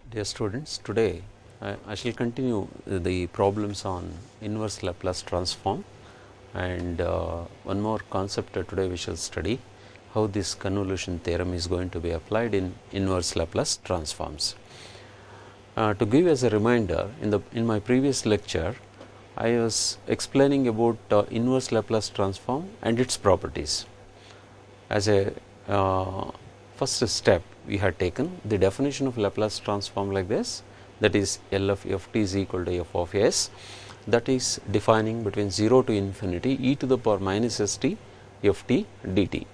Dear students, today I shall continue the problems on inverse Laplace transform, and one more concept today we shall study how this convolution theorem is going to be applied in inverse Laplace transforms. To give as a reminder, in my previous lecture I was explaining about inverse Laplace transform and its properties. As a first step, we had taken the definition of Laplace transform like this, that is L of f t is equal to f of s, that is defining between 0 to infinity e to the power minus s t f t dt,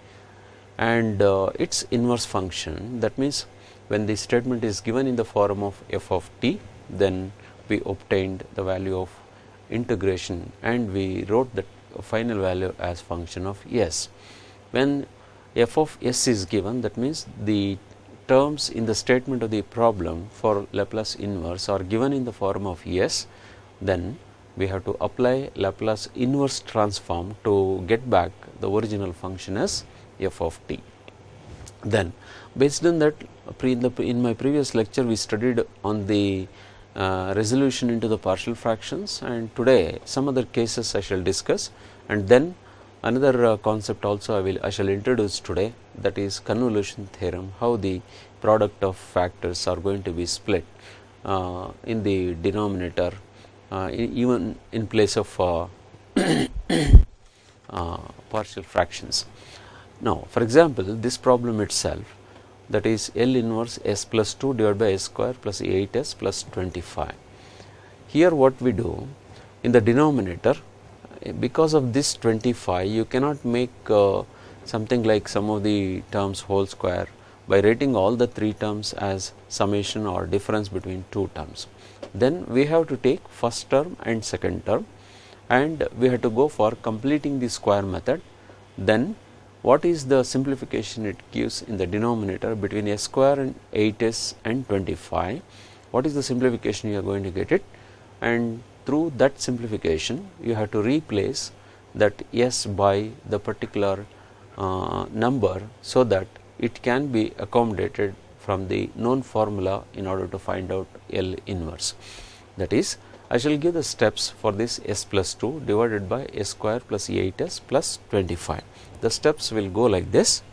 and its inverse function. That means when the statement is given in the form of f of t, then we obtained the value of integration and we wrote the final value as function of s. When f of s is given, that means the terms in the statement of the problem for Laplace inverse are given in the form of s, then we have to apply Laplace inverse transform to get back the original function as f of t. Then based on that, in my previous lecture we studied on the resolution into the partial fractions, and today some other cases I shall discuss, and then another concept also I shall introduce today, that is convolution theorem, how the product of factors are going to be split in the denominator even in place of partial fractions. Now for example, this problem itself, that is L inverse s plus 2 divided by s square plus 8s plus 25. Here what we do in the denominator, because of this 25 you cannot make something like sum of the terms whole square by rating all the three terms as summation or difference between two terms. Then we have to take first term and second term, and we have to go for completing the square method. Then what is the simplification it gives in the denominator between s square and 8s and 25? What is the simplification you are going to get it? And through that simplification you have to replace that s by the particular number, so that it can be accommodated from the known formula in order to find out L inverse. That is, I shall give the steps for this s plus 2 divided by s square plus 8s plus 25. The steps will go like this.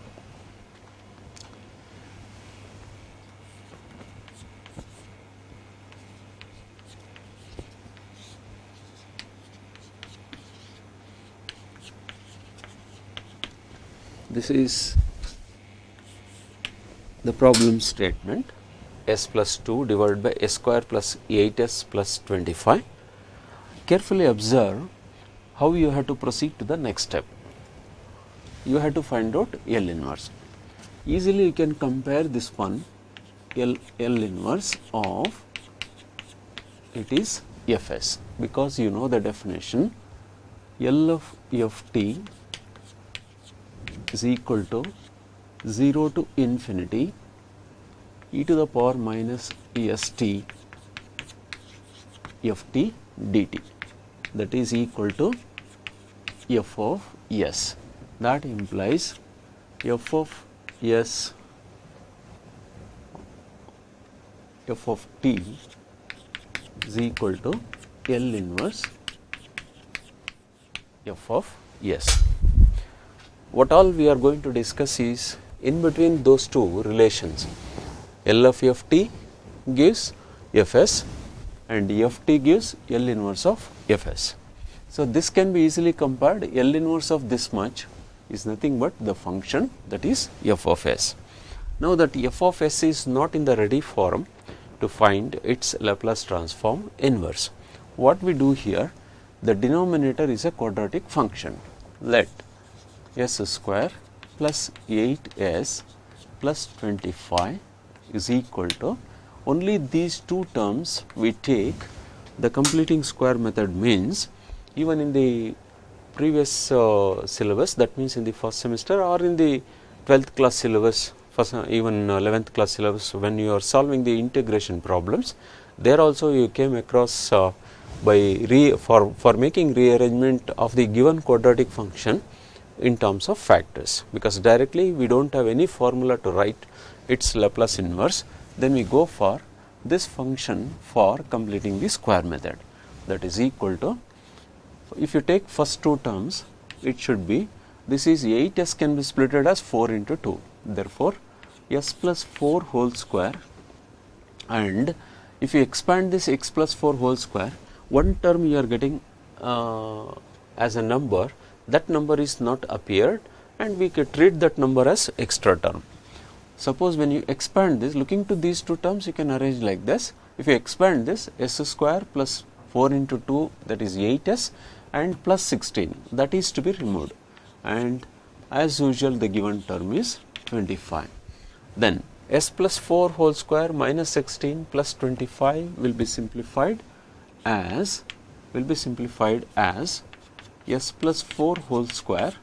This is the problem statement, s plus 2 divided by s square plus 8s plus 25. Carefully observe how you have to proceed to the next step. You have to find out L inverse. Easily you can compare this one, L inverse of, it is Fs, because you know the definition, L of f t is equal to 0 to infinity e to the power minus s t f t dt, that is equal to f of s. That implies f of s, f of t is equal to L inverse f of s. What all we are going to discuss is in between those two relations, L of f t gives Fs and f t gives L inverse of Fs. So this can be easily compared. L inverse of this much is nothing but the function, that is f of s. Now that f of s is not in the ready form to find its Laplace transform inverse, what we do here, the denominator is a quadratic function. Let s square plus 8s plus 25 is equal to, only these two terms we take. The completing square method means, even in the previous syllabus, that means in the first semester or in the 12th class syllabus, even 11th class syllabus, when you are solving the integration problems, there also you came across for making rearrangement of the given quadratic function in terms of factors, because directly we do not have any formula to write its Laplace inverse, then we go for this function for completing the square method. That is equal to, if you take first two terms, it should be, this is 8s can be splitted as 4 into 2. Therefore, s plus 4 whole square, and if you expand this x plus 4 whole square, one term you are getting as a number, that number is not appeared, and we can treat that number as extra term. Suppose when you expand this, looking to these two terms, you can arrange like this. If you expand this, s square plus 4 into 2, that is 8s, and plus 16, that is to be removed, and as usual the given term is 25. Then s plus 4 whole square minus 16 plus 25 will be simplified as s plus 4 whole square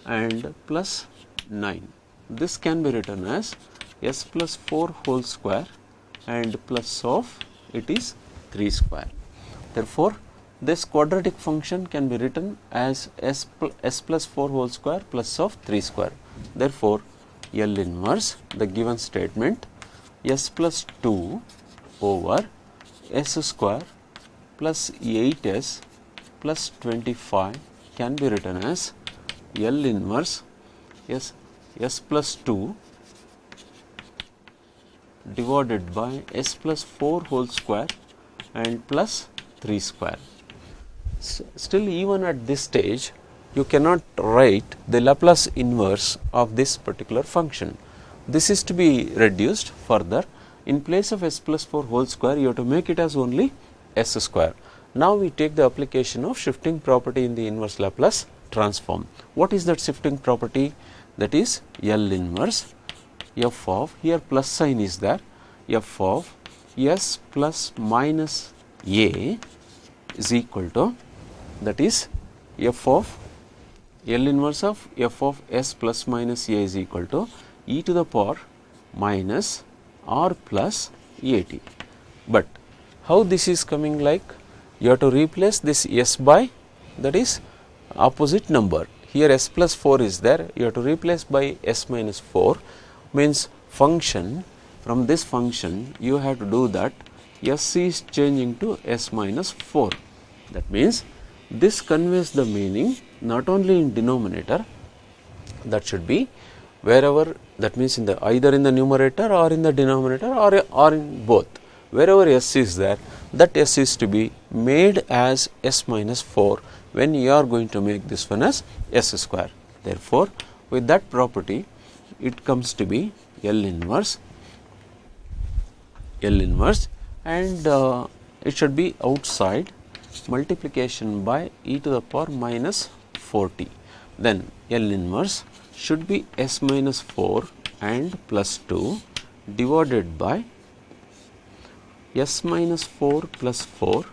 and plus 9. This can be written as s plus 4 whole square and plus of, it is 3 square. Therefore, this quadratic function can be written as s plus 4 whole square plus of 3 square. Therefore, L inverse, the given statement, s plus 2 over s square plus 8s plus 25 can be written as L inverse s plus 2 divided by s plus 4 whole square and plus 3 square. Still, even at this stage, you cannot write the Laplace inverse of this particular function. This is to be reduced further. In place of s plus 4 whole square, you have to make it as only s square. Now we take the application of shifting property in the inverse Laplace transform. What is that shifting property? That is L inverse f of, here plus sign is there, f of s plus minus a is equal to, that is f of L inverse of f of s plus minus a is equal to e to the power minus r plus at. But how this is coming, like you have to replace this s by, that is opposite number. Here s plus 4 is there, you have to replace by s minus 4, means function, from this function you have to do that s is changing to s minus 4. That means this conveys the meaning not only in denominator, that should be wherever, that means in the either in the numerator or in the denominator or in both, wherever s is there, that s is to be made as s minus 4 when you are going to make this one as s square. Therefore, with that property, it comes to be L inverse, and it should be outside multiplication by e to the power minus 40. Then L inverse should be s minus 4 and plus 2 divided by s minus 4 plus 4,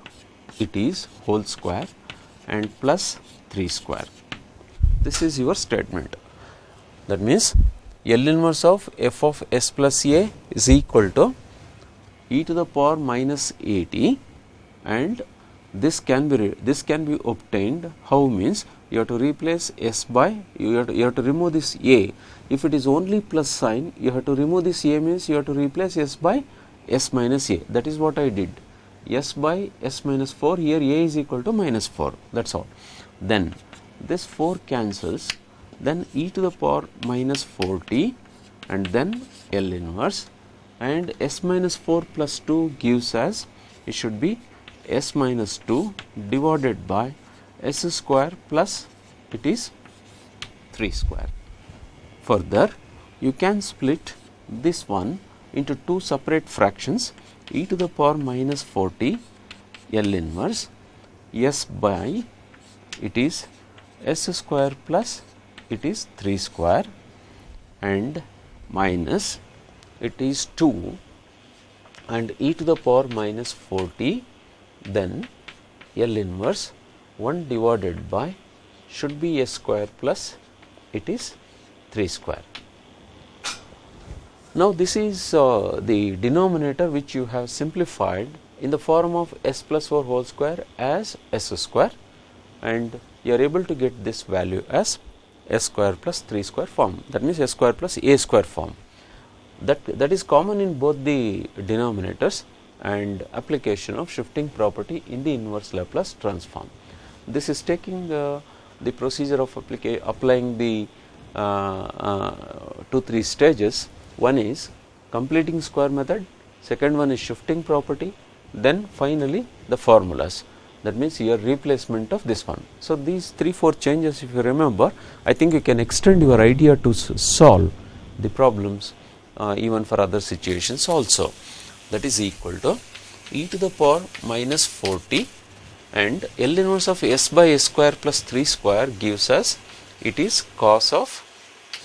it is whole square, and plus 3 square. This is your statement. That means L inverse of f of s plus a is equal to e to the power minus 80, and this can be obtained. How? Means you have to replace s by, you have to remove this a. If it is only plus sign, you have to remove this a, means you have to replace s by s minus a. That is what I did. S by s minus 4, here a is equal to minus 4, that is all. Then this 4 cancels, then e to the power minus 40, and then L inverse, and s minus 4 plus 2 gives us, it should be s minus 2 divided by s square plus, it is 3 square. Further, you can split this one into two separate fractions, e to the power minus 40 L inverse s by, it is s square plus, it is 3 square, and minus, it is 2, and e to the power minus 40, then L inverse 1 divided by, should be s square plus, it is 3 square. Now, this is the denominator which you have simplified in the form of s plus 4 whole square as s square, and you are able to get this value as s square plus 3 square form, that means s square plus a square form. that is common in both the denominators and application of shifting property in the inverse Laplace transform. This is taking the procedure of applying the 2-3 stages. One is completing square method, second one is shifting property, then finally the formulas. That means your replacement of this one. So these 3-4 changes, if you remember, I think you can extend your idea to solve the problems even for other situations also. That is equal to e to the power minus 40, and L inverse of s by s square plus 3 square gives us, it is cos of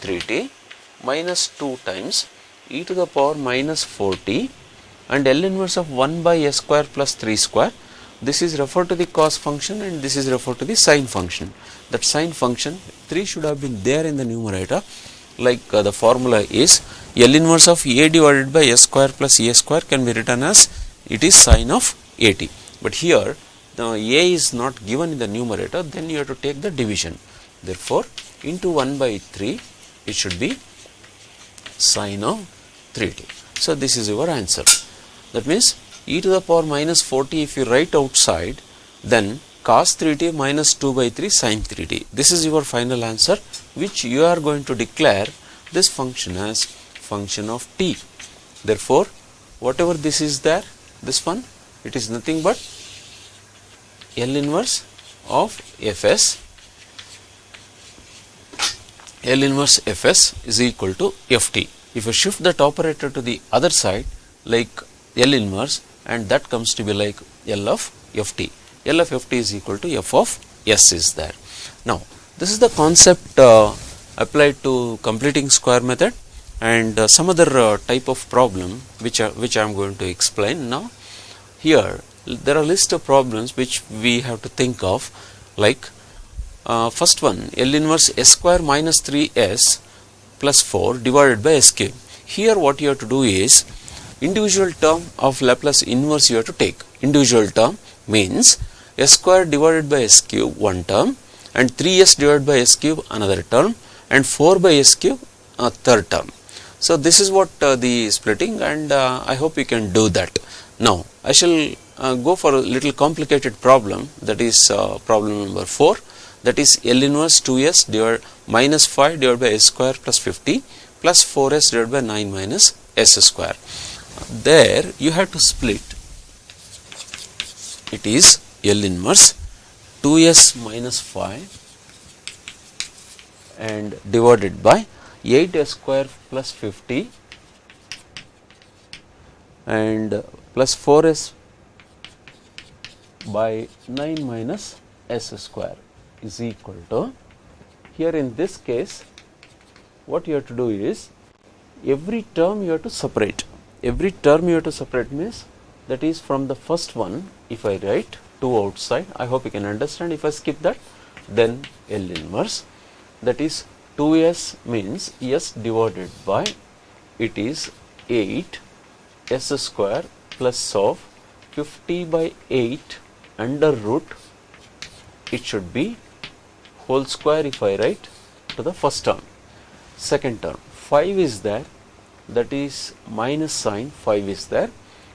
3t minus 2 times e to the power minus 40, and L inverse of 1 by s square plus 3 square. This is referred to the cos function and this is referred to the sine function. That sine function 3 should have been there in the numerator, like the formula is L inverse of a divided by s square plus a square can be written as it is sine of at. But here the a is not given in the numerator, then you have to take the division. Therefore, into 1 by 3 it should be sine of 3t. So this is your answer. That means e to the power minus 40, if you write outside, then cos 3t minus 2 by 3 sin 3t. This is your final answer, which you are going to declare this function as function of t. Therefore, whatever this is there, this one, it is nothing but L inverse of fs. L inverse fs is equal to ft. If you shift that operator to the other side, like L inverse, and that comes to be like L of ft. L of ft is equal to f of s is there. Now, this is the concept applied to completing square method and some other type of problem which I am going to explain now. Here there are list of problems which we have to think of, like first one, L inverse s square minus 3s plus 4 divided by s cube. Here what you have to do is, individual term of Laplace inverse you have to take. Individual term means s square divided by s cube one term, and 3s divided by s cube another term, and 4 by s cube a third term. So this is what the splitting, and I hope you can do that. Now I shall go for a little complicated problem, that is problem number 4, that is L inverse 2s divided minus 5 divided by s square plus 50 plus 4s divided by 9 minus s square. There you have to split. It is L inverse 2s minus 5 and divided by 8s square plus 50 and plus 4s by 9 minus s square is equal to, here in this case what you have to do is, every term you have to separate. Every term you have to separate means, that is from the first one, if I write 2 outside, I hope you can understand. If I skip that, then L inverse, that is 2s means s divided by, it is 8 s square plus of 50 by 8 under root, it should be whole square if I write to the first term. Second term, 5 is there, that is minus sign 5 is there,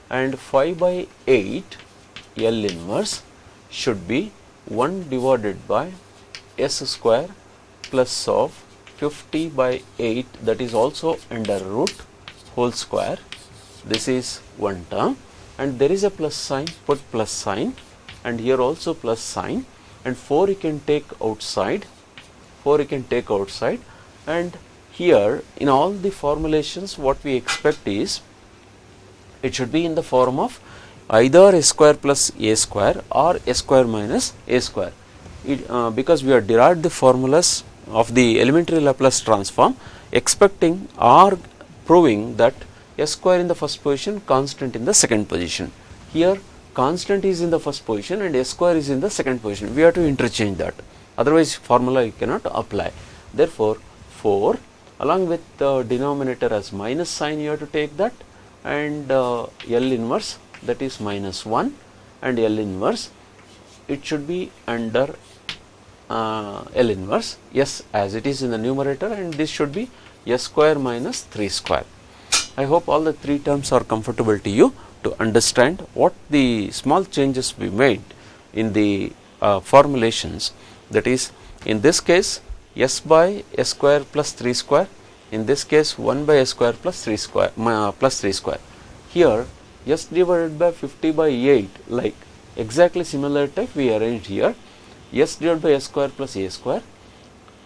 and 5 by 8 L inverse should be 1 divided by s square plus of 50 by 8, that is also under root whole square. This is one term, and there is a plus sign, put plus sign, and here also plus sign, and 4 you can take outside, 4 you can take outside, and here in all the formulations what we expect is, it should be in the form of either s square plus a square or s square minus a square. Because we have derived the formulas of the elementary Laplace transform, expecting or proving that s square in the first position, constant in the second position. Here constant is in the first position and s square is in the second position. We have to interchange that, otherwise formula you cannot apply. Therefore 4 along with the denominator as minus sign you have to take that, and L inverse, that is minus 1, and L inverse, it should be under L inverse s as it is in the numerator, and this should be s square minus 3 square. I hope all the three terms are comfortable to you to understand what the small changes we made in the formulations. That is, in this case s by s square plus 3 square, in this case 1 by s square plus 3 square plus 3 square. Here s divided by 50 by 8, like exactly similar type we arranged here, s divided by s square plus a square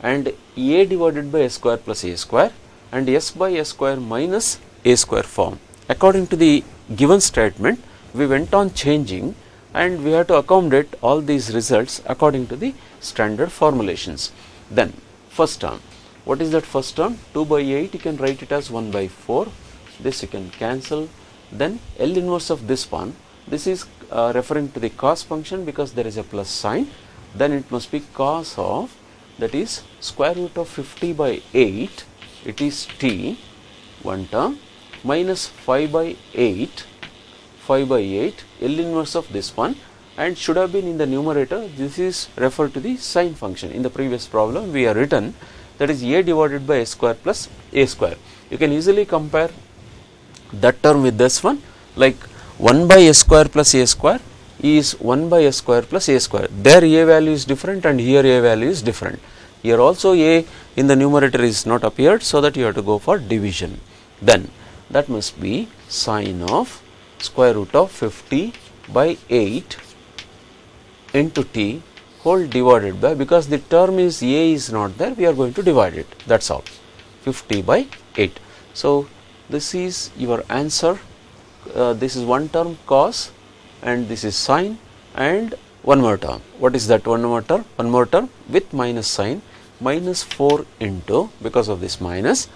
and a divided by s square plus a square and s by s square minus a square form. According to the given statement, we went on changing and we have to accommodate all these results according to the standard formulations. Then first term, what is that first term? 2 by 8, you can write it as 1 by 4, this you can cancel. Then L inverse of this one, this is referring to the cos function because there is a plus sign, then it must be cos of, that is square root of 50 by 8, it is t, one term, minus 5 by 8, L inverse of this one, and should have been in the numerator. This is referred to the sine function. In the previous problem we have written that is a divided by s square plus a square. You can easily compare that term with this one, like 1 by s square plus a square is 1 by s square plus a square. There a value is different and here a value is different. Here also a in the numerator is not appeared, so that you have to go for division. Then that must be sine of square root of 50 by 8 into t whole divided by, because the term is a is not there, we are going to divide it, that is all, 50 by 8. So this is your answer. This is one term cos and this is sine, and one more term. What is that one more term? One more term with minus sign, minus 4 into, because of this minus,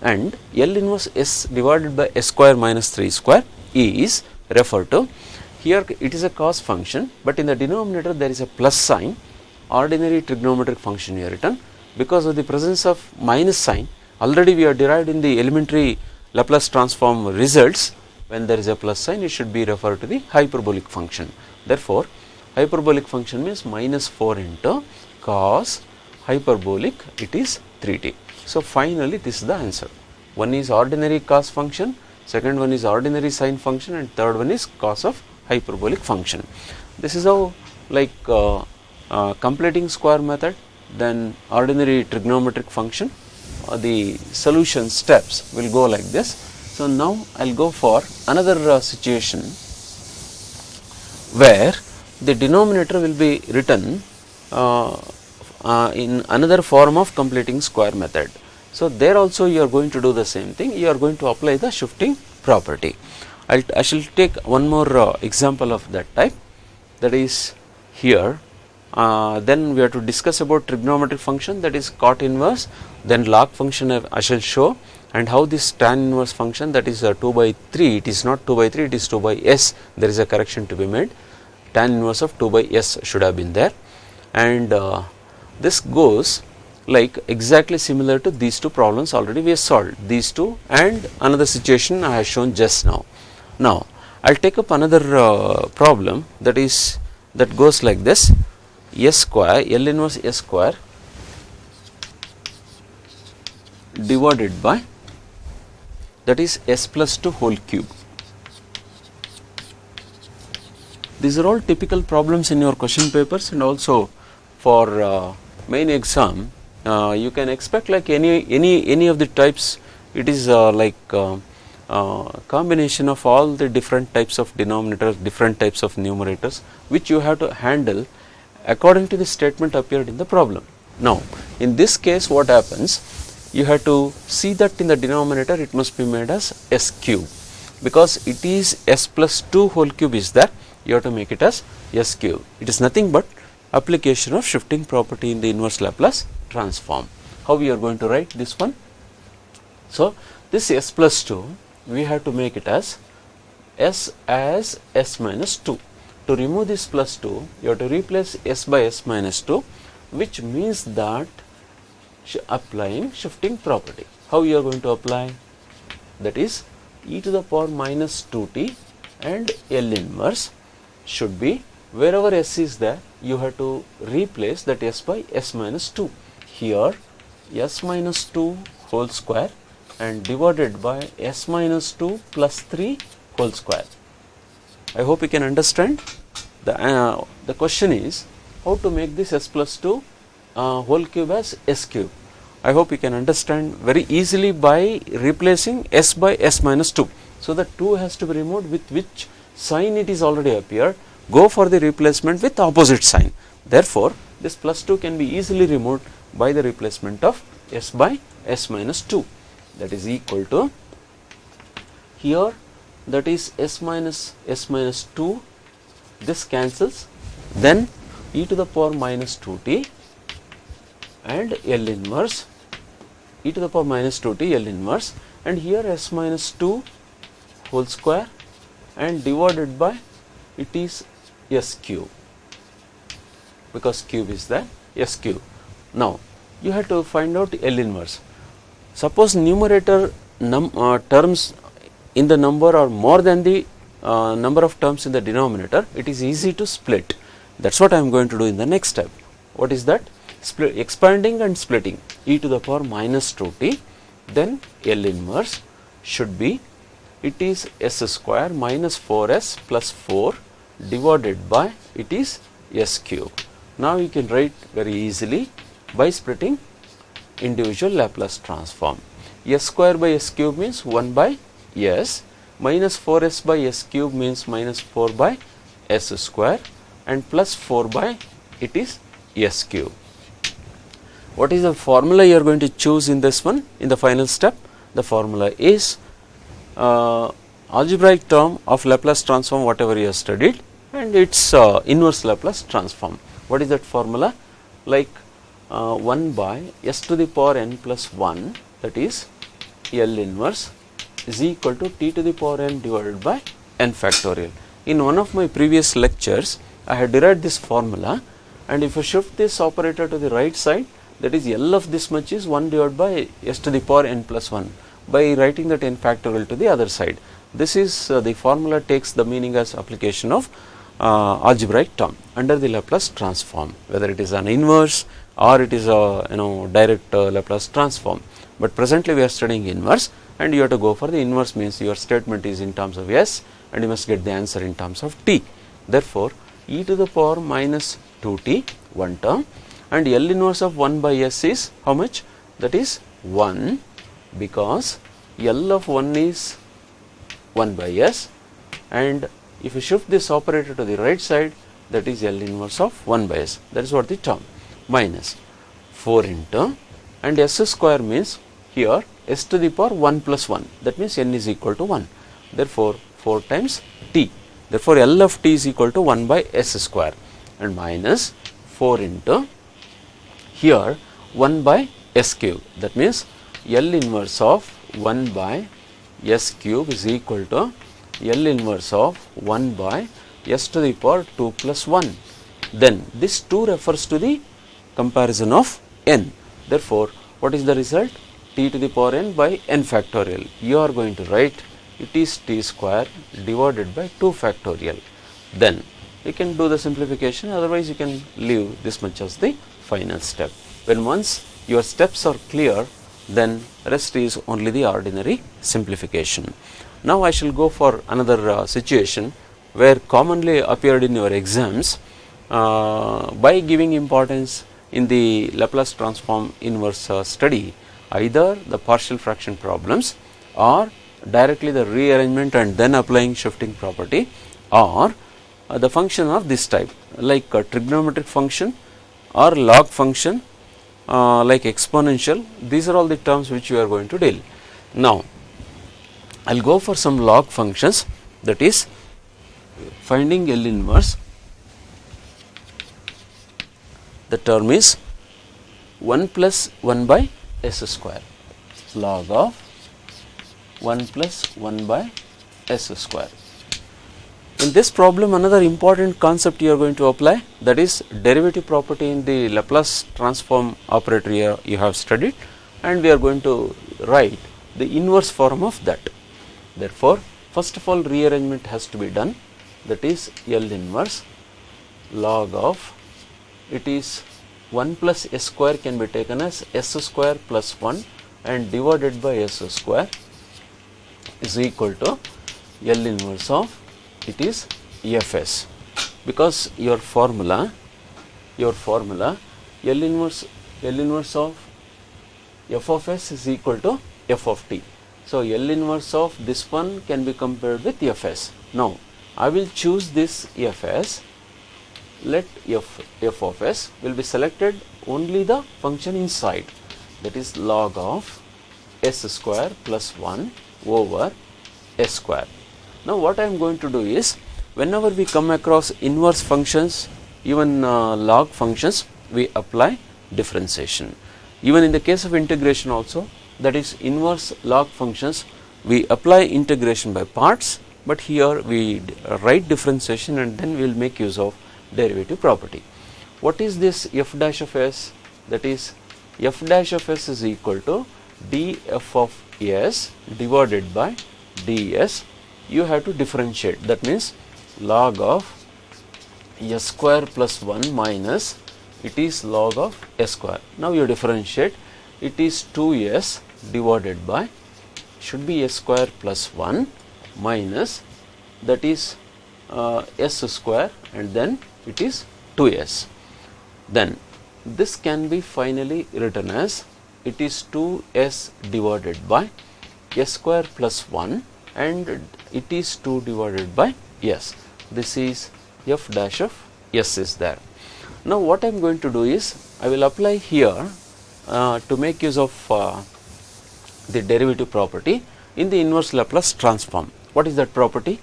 and L inverse s divided by s square minus 3 square is referred to, here it is a cos function, but in the denominator there is a plus sign, ordinary trigonometric function here written. Because of the presence of minus sign, already we are derived in the elementary Laplace transform results, when there is a plus sign it should be referred to the hyperbolic function. Therefore hyperbolic function means minus 4 into cos hyperbolic, it is 3t. So finally this is the answer. One is ordinary cos function, second one is ordinary sine function, and third one is cos of hyperbolic function. This is how, like completing square method, then ordinary trigonometric function, the solution steps will go like this. So now I will go for another situation where the denominator will be written in another form of completing square method. So there also you are going to do the same thing, you are going to apply the shifting property. I shall take one more example of that type, that is here. Then we have to discuss about trigonometric function, that is cot inverse, then log function I shall show, and how this tan inverse function, that is 2 by 3, it is not 2 by 3, it is 2 by s, there is a correction to be made, tan inverse of 2 by s should have been there, and this goes like exactly similar to these two problems already we have solved, these two and another situation I have shown just now. Now I will take up another problem, that goes like this, s square, L inverse s square divided by, that is s plus 2 whole cube. These are all typical problems in your question papers, and also for main exam you can expect like any of the types. It is like combination of all the different types of denominators, different types of numerators, which you have to handle according to the statement appeared in the problem. Now in this case what happens, you have to see that in the denominator it must be made as s cube, because it is s plus 2 whole cube is there, you have to make it as s cube. It is nothing but application of shifting property in the inverse Laplace transform. How we are going to write this one? So this s plus 2 we have to make it as s minus 2. To remove this plus 2, you have to replace s by s minus 2, which means that applying shifting property. How you are going to apply? That is e to the power minus 2t and L inverse should be, wherever s is there you have to replace that s by s minus 2. Here s minus 2 whole square and divided by s minus 2 plus 3 whole square. I hope you can understand. The question is how to make this s plus 2 whole cube as s cube. I hope you can understand very easily by replacing s by s minus 2. So, the 2 has to be removed with which sign it is already appeared. Go for the replacement with opposite sign. Therefore, this plus 2 can be easily removed by the replacement of s by s minus 2, that is equal to, here that is s minus 2, this cancels, then e to the power minus 2t and L inverse, e to the power minus 2t L inverse, and here s minus 2 whole square and divided by, it is s cube, because cube is the s cube. Now, you have to find out L inverse. Suppose numerator terms in the number are more than the number of terms in the denominator, it is easy to split. That is what I am going to do in the next step. What is that? Split, expanding and splitting, e to the power minus 2t, then L inverse should be, it is s square minus 4s plus 4 divided by, it is s cube. Now, you can write very easily by splitting individual Laplace transform. S square by s cube means 1 by s, minus 4s by s cube means minus 4 by s square, and plus 4 by, it is s cube. What is the formula you are going to choose in this one, in the final step? The formula is algebraic term of Laplace transform whatever you have studied, and its inverse Laplace transform. What is that formula? Like 1 by s to the power n plus 1, that is L inverse, is equal to t to the power n divided by n factorial. In one of my previous lectures, I had derived this formula, and if you shift this operator to the right side, that is L of this much is 1 divided by s to the power n plus 1, by writing that n factorial to the other side. This is the formula takes the meaning as application of algebraic term under the Laplace transform, whether it is an inverse or it is a direct Laplace transform. But presently we are studying inverse, and you have to go for the inverse, means your statement is in terms of s and you must get the answer in terms of t. Therefore, e to the power minus 2t, one term, and L inverse of 1 by s is how much? That is 1, because L of 1 is 1 by s, and if you shift this operator to the right side, that is L inverse of 1 by s, that is what the term, minus 4 into, and s square means here s to the power 1 plus 1, that means n is equal to 1, therefore 4 times t, therefore L of t is equal to 1 by s square, and minus 4 into, here 1 by s cube, that means L inverse of 1 by s cube is equal to L inverse of 1 by s to the power 2 plus 1. Then this 2 refers to the comparison of n. Therefore, what is the result? T to the power n by n factorial. You are going to write, it is t square divided by 2 factorial. Then you can do the simplification, otherwise you can leave this much as the final step. When once your steps are clear, then rest is only the ordinary simplification. Now I shall go for another situation where commonly appeared in your exams by giving importance in the Laplace transform inverse study, either the partial fraction problems or directly the rearrangement and then applying shifting property, or the function of this type like a trigonometric function or log function, like exponential. These are all the terms which you are going to deal. Now, I will go for some log functions, that is finding L inverse. The term is 1 plus 1 by s square, log of 1 plus 1 by s square. In this problem, another important concept you are going to apply, that is derivative property in the Laplace transform operator you have studied, and we are going to write the inverse form of that. Therefore, first of all rearrangement has to be done, that is L inverse log of, it is 1 plus s square can be taken as s square plus 1 and divided by S square is equal to L inverse of it is Fs, because your formula L inverse of f of s is equal to f of t. So, L inverse of this one can be compared with Fs. Now, I will choose this Fs. Let f of s will be selected only the function inside, that is log of s square plus 1 over s square. Now, what I am going to do is, whenever we come across inverse functions, even log functions, we apply differentiation. Even in the case of integration also, that is inverse log functions, we apply integration by parts, but here we write differentiation and then we will make use of derivative property. What is this f dash of s? That is f dash of s is equal to df of s divided by ds. You have to differentiate, that means log of s square plus 1 minus it is log of s square. Now, you differentiate, it is 2s divided by should be s square plus 1 minus that is s square and then it is 2s. Then this can be finally written as it is 2s divided by s square plus 1 and it is 2 divided by s. This is f dash of s is there. Now, what I am going to do is, I will apply here to make use of the derivative property in the inverse Laplace transform. What is that property?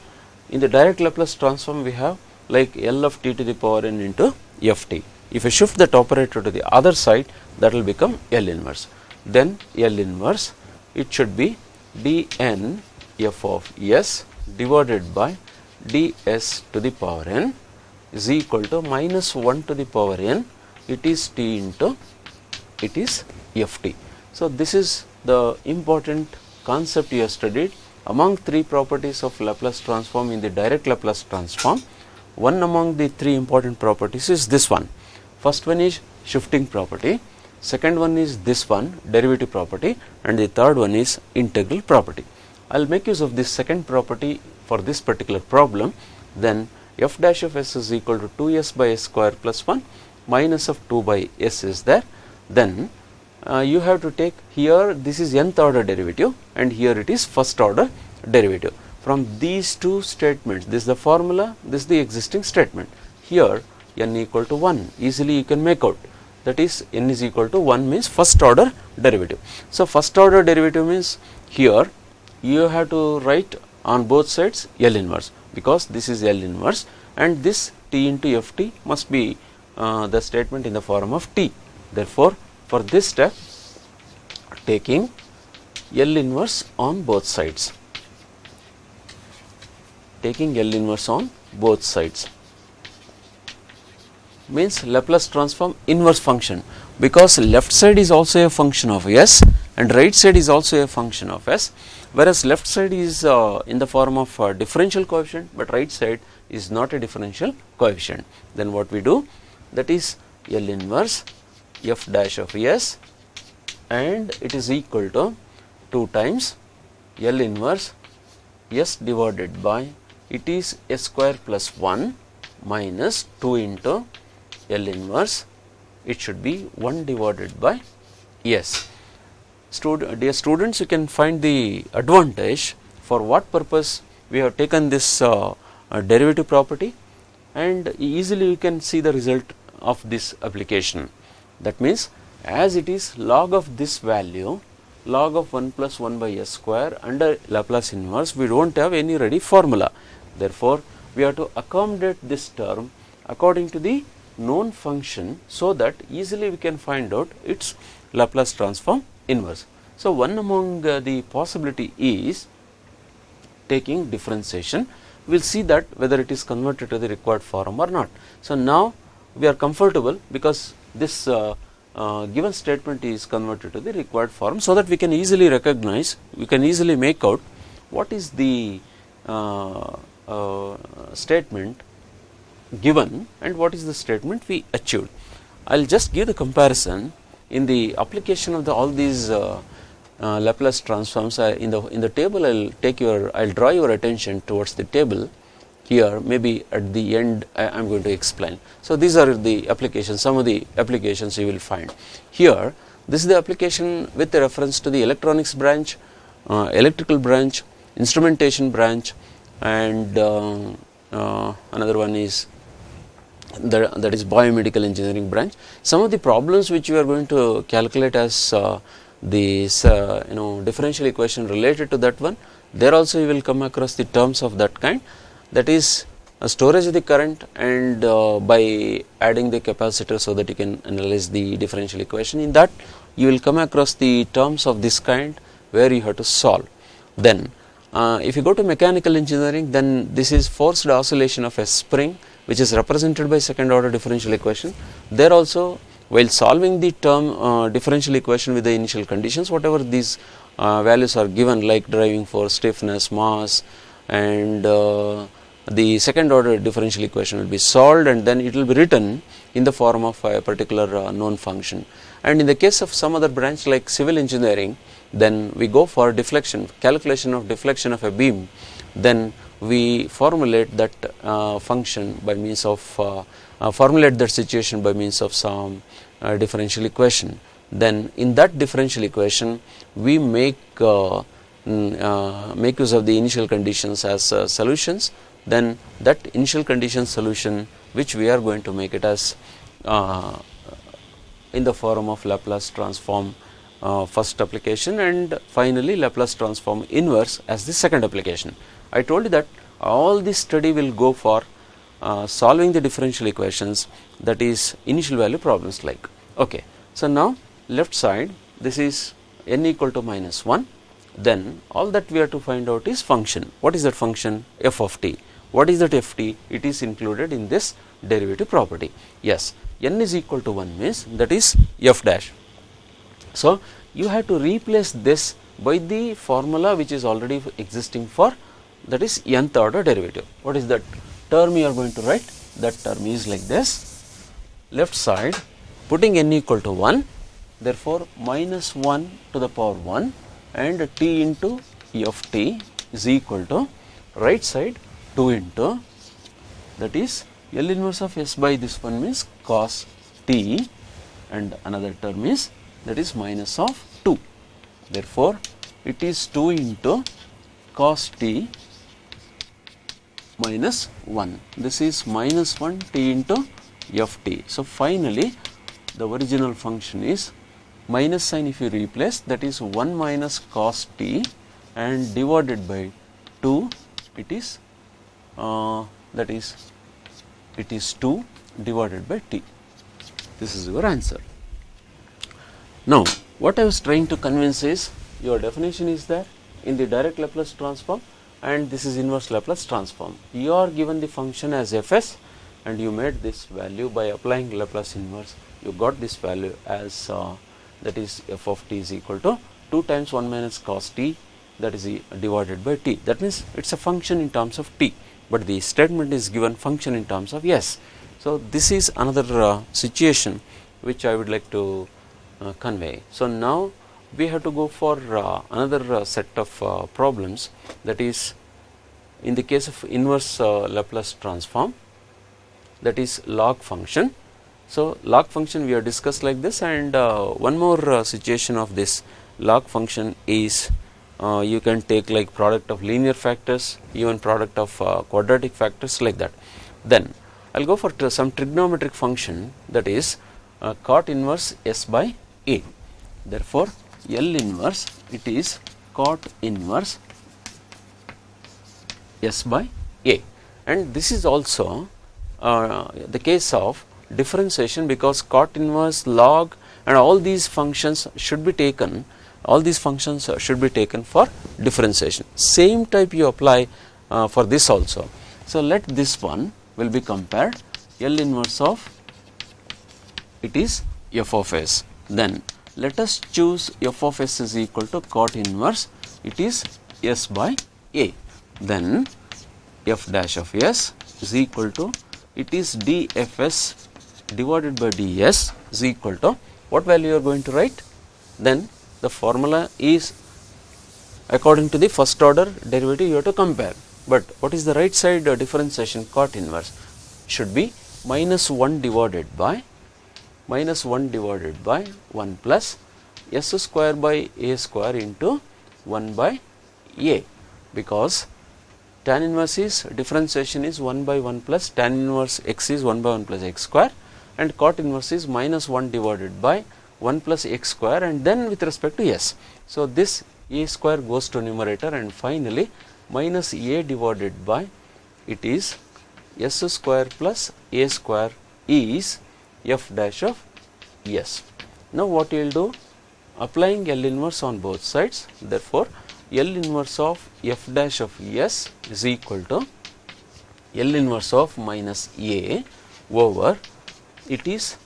In the direct Laplace transform, we have like L of t to the power n into ft. If I shift that operator to the other side, that will become L inverse. Then L inverse, it should be dn f of s divided by ds to the power n is equal to minus 1 to the power n, it is t into it is ft. So, this is the important concept you have studied among three properties of Laplace transform in the direct Laplace transform. One among the three important properties is this one. First one is shifting property, second one is this one derivative property, and the third one is integral property. I will make use of this second property for this particular problem. Then f dash of s is equal to 2s by s square plus 1 minus of 2 by s is there. Then you have to take here, this is nth order derivative and here it is first order derivative. From these two statements, this is the formula, this is the existing statement. Here n equal to 1, easily you can make out, that is n is equal to 1 means first order derivative. So, first order derivative means here you have to write on both sides L inverse, because this is L inverse and this t into ft must be the statement in the form of t. Therefore, for this step, taking L inverse on both sides, taking L inverse on both sides means Laplace transform inverse function, because left side is also a function of s and right side is also a function of s, whereas left side is in the form of differential coefficient, but right side is not a differential coefficient. Then what we do, that is L inverse f dash of s and it is equal to 2 times L inverse s divided by it is s square plus 1 minus 2 into L inverse, it should be 1 divided by s. Dear students, you can find the advantage for what purpose we have taken this derivative property, and easily you can see the result of this application. That means, as it is log of this value, log of 1 plus 1 by s square under Laplace inverse, we do not have any ready formula. Therefore, we have to accommodate this term according to the known function, so that easily we can find out its Laplace transform inverse. So, one among the possibility is taking differentiation. We will see that whether it is converted to the required form or not. So, now we are comfortable because this given statement is converted to the required form, so that we can easily recognize, we can easily make out what is the statement given and what is the statement we achieved. I will just give the comparison in the application of all these Laplace transforms. In the table I'll draw your attention towards the table here. Maybe at the end I am going to explain. So these are the applications, some of the applications you will find here. This is the application with a reference to the electronics branch, electrical branch, instrumentation branch, and another one is that is biomedical engineering branch. Some of the problems which we are going to calculate as this differential equation related to that one, there also you will come across the terms of that kind, that is a storage of the current and by adding the capacitor so that you can analyze the differential equation. In that you will come across the terms of this kind where you have to solve. Then if you go to mechanical engineering, then this is forced oscillation of a spring which is represented by second order differential equation. There also, while solving the term differential equation with the initial conditions, whatever these values are given like driving force, stiffness, mass, and the second order differential equation will be solved, and then it will be written in the form of a particular known function. And in the case of some other branch like civil engineering, then we go for deflection, calculation of deflection of a beam. Then we formulate that function by means of formulate that situation by means of some differential equation. Then in that differential equation we make use of the initial conditions as solutions. Then that initial condition solution, which we are going to make it as in the form of Laplace transform first application, and finally Laplace transform inverse as the second application. I told you that all this study will go for solving the differential equations, that is initial value problems like. Okay. So now left side, this is n equal to minus 1. Then all that we have to find out is function. What is that function? F of t. What is that ft? It is included in this derivative property. Yes, n is equal to 1 means that is f dash. So you have to replace this by the formula which is already existing for, that is nth order derivative. What is that term you are going to write? That term is like this. Left side, putting n equal to 1, therefore minus 1 to the power 1 and t into f t is equal to right side 2 into, that is L inverse of s by this one means cos t, and another term is that is minus of 2. Therefore it is 2 into cos t minus 1. This is minus 1 t into f t. So finally the original function is minus sign, if you replace, that is 1 minus cos t and divided by 2, it is it is 2 divided by t. This is your answer. Now what I was trying to convince is, your definition is there in the direct Laplace transform, and this is inverse Laplace transform. You are given the function as fs and you made this value by applying Laplace inverse. You got this value as that is f of t is equal to 2 times 1 minus cos t, that is divided by t. That means it is a function in terms of t, but the statement is given function in terms of s. So this is another situation which I would like to convey. So now we have to go for another set of problems, that is in the case of inverse Laplace transform, that is log function. So log function we have discussed like this, and one more situation of this log function is you can take like product of linear factors, even product of quadratic factors, like that. Then I will go for some trigonometric function, that is cot inverse s by a. Therefore L inverse, it is cot inverse s by a, and this is also the case of differentiation, because cot inverse, log, and all these functions should be taken, for differentiation. Same type you apply for this also. So let this one will be compared, L inverse of, it is f of s. Then let us choose f of s is equal to cot inverse, it is s by a. Then f dash of s is equal to, it is dfs divided by ds is equal to, what value you are going to write? Then the formula is according to the first order derivative you have to compare. But what is the right side differentiation? Cot inverse should be minus 1 divided by 1 plus s square by a square into 1 by a, because tan inverse is differentiation is 1 by 1 plus tan inverse x is 1 by 1 plus x square, and cot inverse is minus 1 divided by 1 plus x square and then with respect to s. So, this a square goes to numerator, and finally minus a divided by it is s square plus a square is f dash of s. Now, what you will do? Applying L inverse on both sides, therefore, L inverse of f dash of s is equal to L inverse of minus a over it is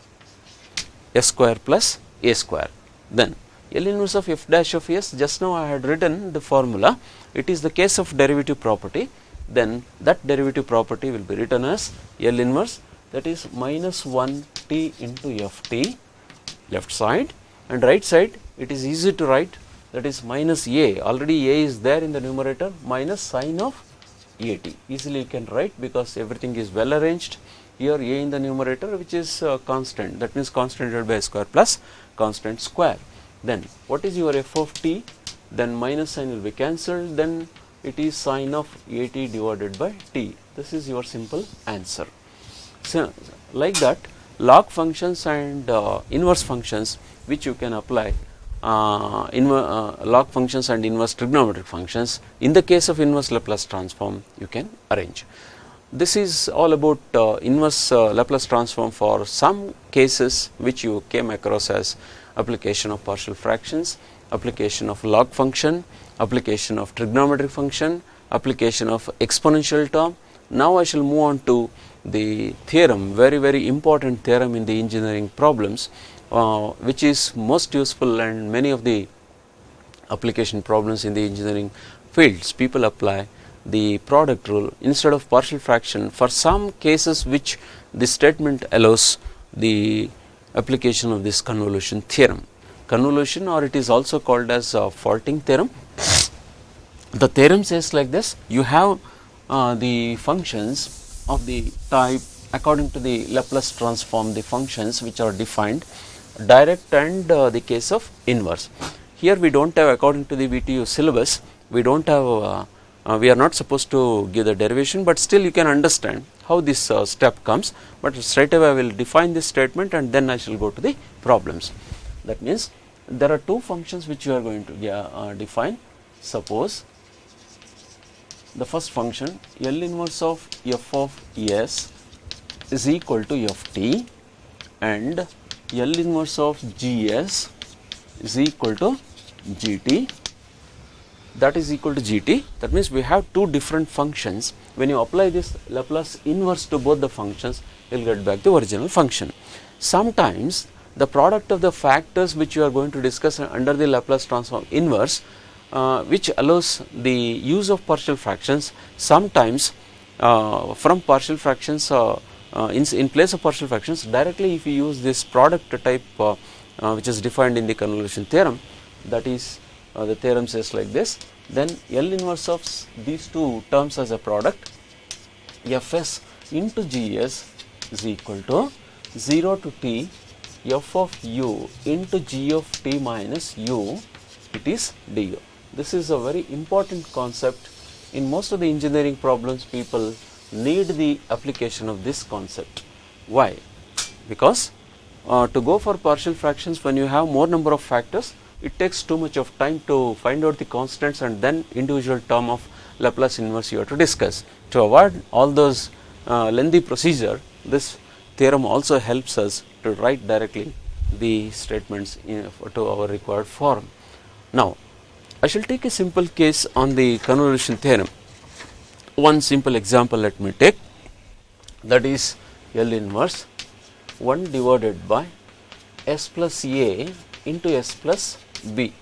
s square plus a square. Then L inverse of f dash of s, just now I had written the formula, it is the case of derivative property, then that derivative property will be written as L inverse, that is minus 1 t into f t left side, and right side it is easy to write, that is minus a, already a is there in the numerator, minus sine of a t. Easily you can write because everything is well arranged. Here a in the numerator, which is constant, that means constant divided by square plus constant square. Then what is your f of t? Then minus sign will be cancelled, then it is sine of a t divided by t. This is your simple answer. So, like that, log functions and inverse functions which you can apply, log functions and inverse trigonometric functions. In the case of inverse Laplace transform, you can arrange. This is all about inverse Laplace transform for some cases which you came across as application of partial fractions, application of log function, application of trigonometric function, application of exponential term. Now I shall move on to the theorem, very important theorem in the engineering problems, which is most useful, and many of the application problems in the engineering fields people apply the product rule instead of partial fraction for some cases which the statement allows the application of this convolution theorem. Convolution, or it is also called as faulting theorem. The theorem says like this: you have the functions of the type according to the Laplace transform, the functions which are defined direct and the case of inverse. Here we do not have, according to the VTU syllabus, we do not have we are not supposed to give the derivation, but still you can understand how this step comes. But straight away I will define this statement and then I shall go to the problems. That means there are two functions which you are going to define. Suppose the first function L inverse of f of s is equal to f t, and L inverse of gs is equal to gt, that is equal to gt. That means we have two different functions. When you apply this Laplace inverse to both the functions, you will get back the original function. Sometimes the product of the factors which you are going to discuss under the Laplace transform inverse, which allows the use of partial fractions, sometimes from partial fractions in place of partial fractions directly, if you use this product type which is defined in the convolution theorem, that is the theorem says like this, then L inverse of these two terms as a product, fs into gs is equal to 0 to t f of u into g of t minus u, it is du. This is a very important concept. In most of the engineering problems, people need the application of this concept. Why? Because to go for partial fractions, when you have more number of factors, it takes too much of time to find out the constants and then individual term of Laplace inverse you have to discuss. To avoid all those lengthy procedure, this theorem also helps us to write directly the statements to our required form. Now, I shall take a simple case on the convolution theorem. One simple example let me take, that is L inverse 1 divided by s plus a into s plus b.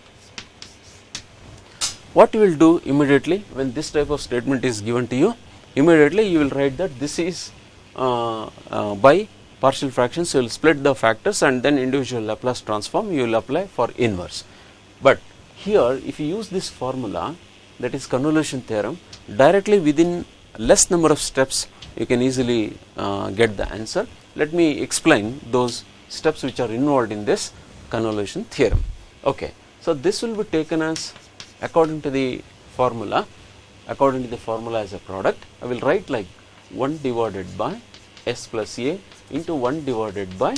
What you will do immediately when this type of statement is given to you? Immediately you will write that this is by partial fractions, you will split the factors and then individual Laplace transform you will apply for inverse. But here if you use this formula, that is convolution theorem, directly within less number of steps you can easily get the answer. Let me explain those steps which are involved in this convolution theorem. Okay, so this will be taken as according to the formula as a product. I will write like 1 divided by s plus a into 1 divided by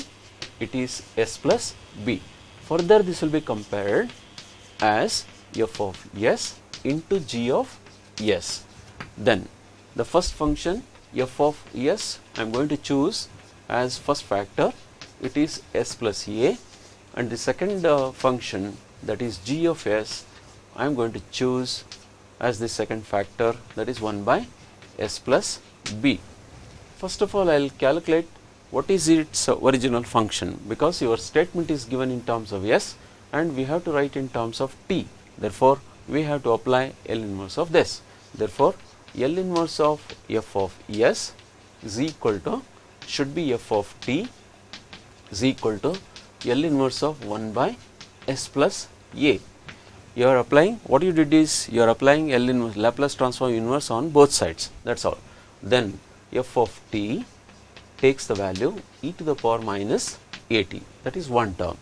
it is s plus b. Further this will be compared as f of s into g of s. Then the first function f of s I am going to choose as first factor, it is s plus a, and the second function, that is g of s, I am going to choose as the second factor, that is 1 by s plus b. First of all I will calculate what is its original function, because your statement is given in terms of s and we have to write in terms of t. Therefore we have to apply L inverse of this. Therefore L inverse of f of s is equal to, should be f of t is equal to L inverse of 1 by s plus a. You are applying, what you did is you are applying L inverse, Laplace transform inverse on both sides, that is all. Then f of t takes the value e to the power minus at, that is one term.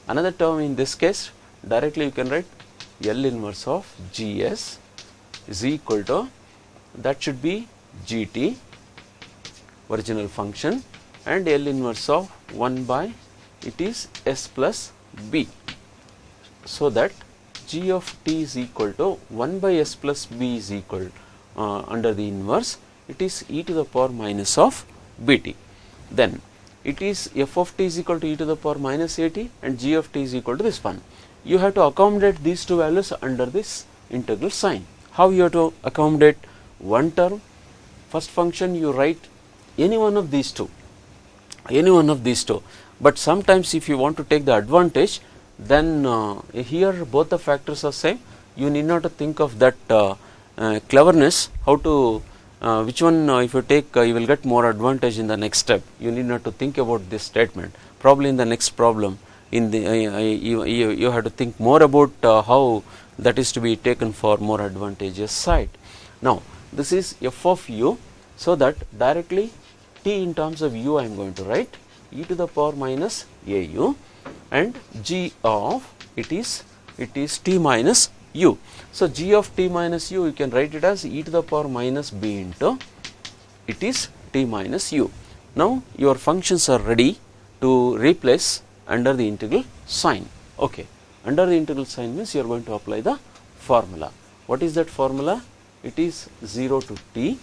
Another term in this case, directly you can write L inverse of gs is equal to, that should be gt, original function, and L inverse of 1 by it is s plus b. So that g of t is equal to 1 by s plus b is equal under the inverse, it is e to the power minus of bt. Then it is f of t is equal to e to the power minus at and g of t is equal to this one. You have to accommodate these two values under this integral sign. How you have to accommodate one term? First function you write any one of these two, but sometimes if you want to take the advantage, then here both the factors are same. You need not to think of that cleverness, how to which one if you take you will get more advantage in the next step. You need not to think about this statement. Probably in the next problem in the you have to think more about how that is to be taken for more advantageous side. Now this is f of u, so that directly t in terms of u I am going to write e to the power minus au, and g of it is t minus u. So g of t minus u you can write it as e to the power minus b into it is t minus u. Now your functions are ready to replace under the integral sign. Okay, under the integral sign means you are going to apply the formula. What is that formula? It is 0 to t,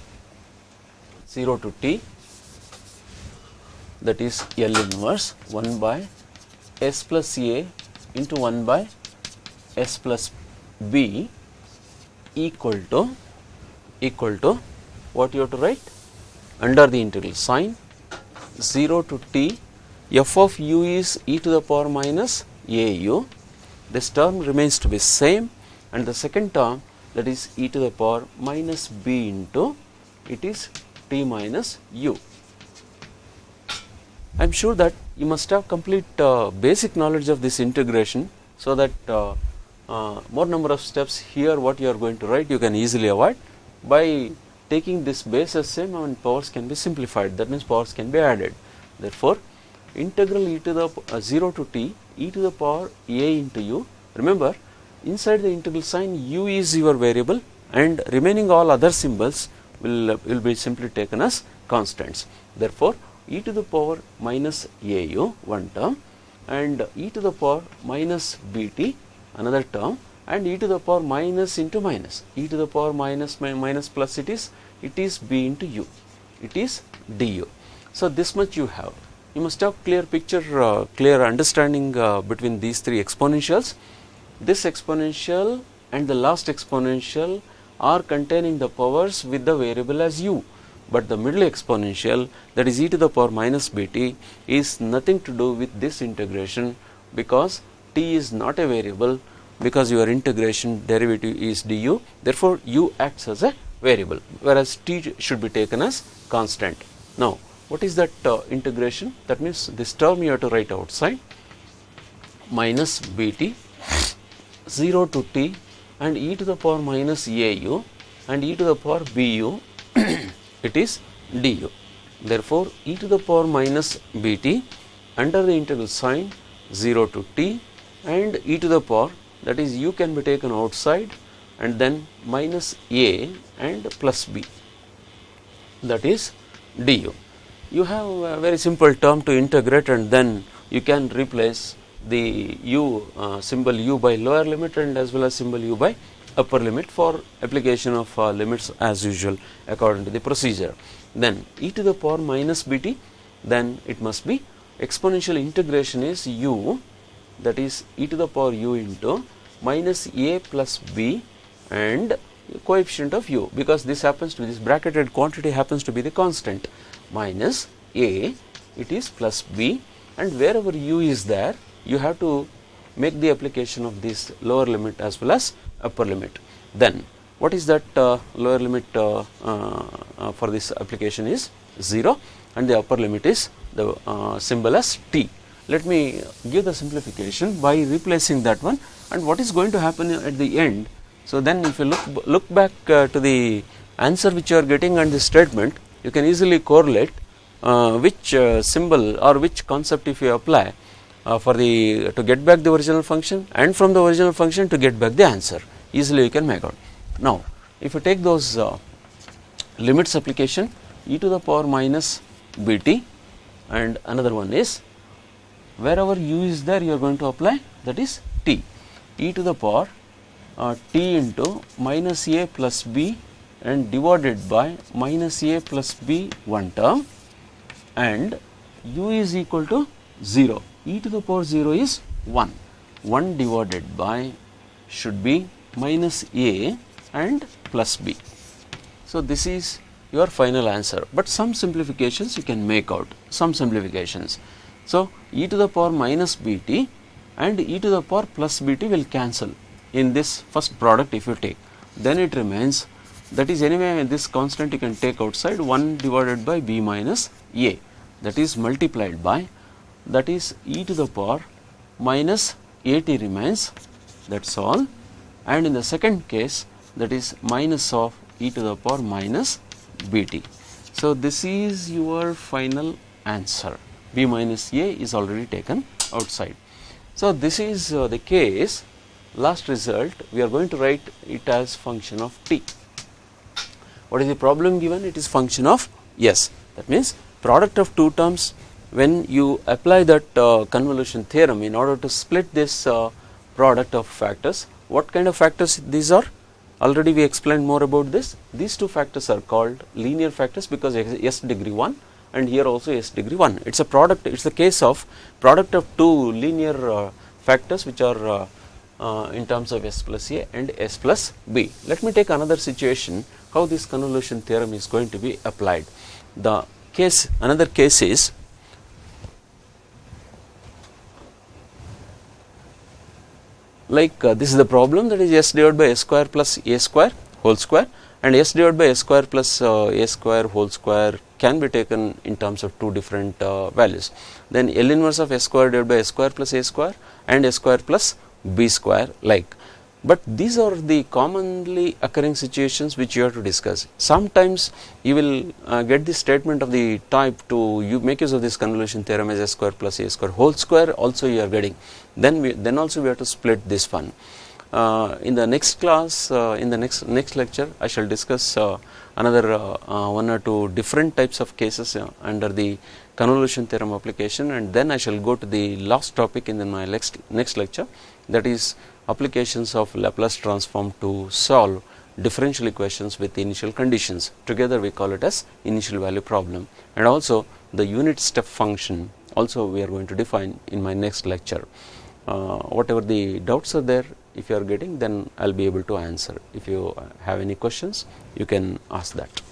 that is L inverse 1 by s plus a into 1 by s plus b equal to what you have to write? Under the integral sign 0 to t, f of u is e to the power minus au. This term remains to be same, and the second term, that is e to the power minus b into it is t minus u. I am sure that you must have complete basic knowledge of this integration, so that more number of steps here what you are going to write you can easily avoid. By taking this base as same, and powers can be simplified, that means powers can be added. Therefore integral e to the 0 to t e to the power a into u. Remember, inside the integral sign u is your variable and remaining all other symbols will be simply taken as constants. Therefore e to the power minus au one term, and e to the power minus bt another term, and e to the power minus into minus, e to the power minus plus it is b into u, it is du. So this much you have. You must have clear picture, clear understanding between these three exponentials. This exponential and the last exponential are containing the powers with the variable as u, but the middle exponential, that is e to the power minus bt, is nothing to do with this integration, because t is not a variable, because your integration derivative is du. Therefore u acts as a variable, whereas t should be taken as constant. Now what is that integration? That means this term you have to write outside, minus bt 0 to t and e to the power minus au and e to the power bu it is du. Therefore, e to the power minus bt under the integral sign 0 to t and e to the power, that is u can be taken outside, and then minus a and plus b, that is du. You have a very simple term to integrate, and then you can replace the u symbol u by lower limit and as well as symbol u by upper limit for application of limits as usual according to the procedure. Then e to the power minus bt, then it must be exponential integration is u, that is e to the power u into minus a plus b and coefficient of u, because this happens to be, this bracketed quantity happens to be the constant, minus a, it is plus b, and wherever u is there you have to make the application of this lower limit as well as upper limit. Then what is that lower limit for this application is 0 and the upper limit is the symbol as t. Let me give the simplification by replacing that one, and what is going to happen at the end. So then if you look back to the answer which you are getting and the statement, you can easily correlate which symbol or which concept if you apply to get back the original function, and from the original function to get back the answer, easily you can make out. Now if you take those limits application, e to the power minus bt, and another one is wherever u is there you are going to apply, that is t, e to the power t into minus a plus b and divided by minus a plus b one term, and u is equal to 0, e to the power 0 is 1 divided by should be minus a and plus b. So this is your final answer, but some simplifications you can make out, some simplifications. So e to the power minus bt and e to the power plus bt will cancel in this first product if you take, then it remains, that is anyway this constant you can take outside, 1 divided by b minus a, that is multiplied by, that is e to the power minus at remains, that is all, and in the second case that is minus of e to the power minus bt. So this is your final answer, b minus a is already taken outside. So this is the case. Last result we are going to write it as function of t. What is the problem given? It is function of s, that means product of two terms. When you apply that convolution theorem in order to split this product of factors, what kind of factors these are? Already we explained more about this. These two factors are called linear factors because s degree 1 and here also s degree 1. It's a product, it's the case of product of two linear factors which are in terms of s plus a and s plus b. Let me take another situation how this convolution theorem is going to be applied. The case, another case is like this is the problem, that is s divided by s square plus a square whole square, and s divided by s square plus a square whole square can be taken in terms of two different values. Then L inverse of s square divided by s square plus a square and s square plus b square like. But these are the commonly occurring situations which you have to discuss. Sometimes you will get the statement of the type to you make use of this convolution theorem as s square plus a square whole square also you are getting. Then also we have to split this one. In the next class, in the next lecture, I shall discuss another one or two different types of cases under the convolution theorem application, and then I shall go to the last topic in my next lecture, that is applications of Laplace transform to solve differential equations with initial conditions. Together we call it as initial value problem, and also the unit step function also we are going to define in my next lecture. Whatever the doubts are there, if you are getting, then I will be able to answer. If you have any questions, you can ask that.